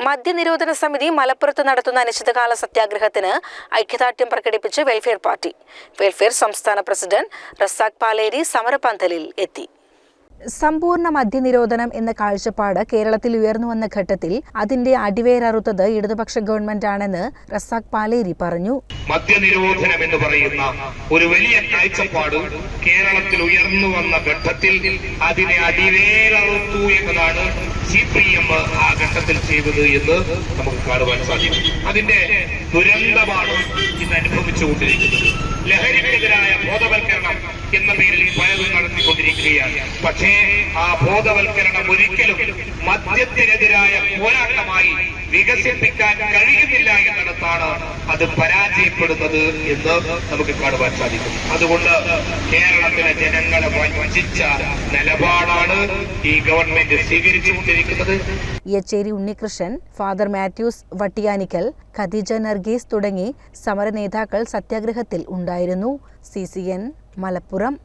മദ്യനിരോധന സമിതി മലപ്പുറത്ത് നടത്തുന്ന അനിശ്ചിതകാല സത്യാഗ്രഹത്തിന് ഐക്യദാർഢ്യം പ്രകടിപ്പിച്ച് വെൽഫെയർ പാർട്ടി. വെൽഫെയർ സംസ്ഥാന പ്രസിഡന്റ് റസാഖ് പാലേരി സമരപന്തലിൽ എത്തി. സമ്പൂർണ്ണ മദ്യനിരോധനം എന്ന കാഴ്ചപ്പാട് കേരളത്തിൽ ഉയർന്നുവന്ന ഘട്ടത്തിൽ അതിന്റെ അടിവേരറുത്തത് ഇടതുപക്ഷ ഗവൺമെന്റാണെന്ന് റസാഖ് പാലേരി പറഞ്ഞു. മദ്യനിരോധനം എന്ന് പറയുന്ന ഒരു വലിയ കാഴ്ചപ്പാട് കേരളത്തിൽ ഉയർന്നു വന്ന ഘട്ടത്തിൽ അതിനെ അടിവേരറുത്തു എന്നതാണ് CPM ആ ഘട്ടത്തിൽ ചെയ്തത് എന്ന് നമുക്ക് കാണുവാൻ സാധിക്കും. അതിന്റെ ദുരന്തമാണ് ഇന്ന് അനുഭവിച്ചുകൊണ്ടിരിക്കുന്നത്. ലഹരിക്കെതിരായ ബോധവൽക്കരണം എന്ന പേരിൽ പലതും നടത്തിക്കൊണ്ടിരിക്കുകയാണ്. പക്ഷേ ആ ബോധവൽക്കരണം ഒരിക്കലും മദ്യത്തിനെതിരായ പോരാട്ടമായി വികസിപ്പിക്കാൻ കഴിയുന്നില്ല എന്നിടത്താണ് അത് പരാജയപ്പെടുന്നത് എന്ന് നമുക്ക് കാണുവാൻ സാധിക്കും. അതുകൊണ്ട് കേരളത്തിലെ ജനങ്ങളെ വഞ്ചിച്ച നിലപാടാണ് ഈ ഗവൺമെന്റ് സ്വീകരിച്ചുകൊണ്ടിരിക്കുന്നത്. യച്ചേരി ഉണ്ണികൃഷ്ണൻ, ഫാദർ മാത്യൂസ് വട്ടിയാനിക്കൽ, ഖദീജ നർഗീസ് തുടങ്ങി സമര നേതാക്കൾ സത്യാഗ്രഹത്തിൽ ഉണ്ടായിരുന്നു. CCN മലപ്പുറം.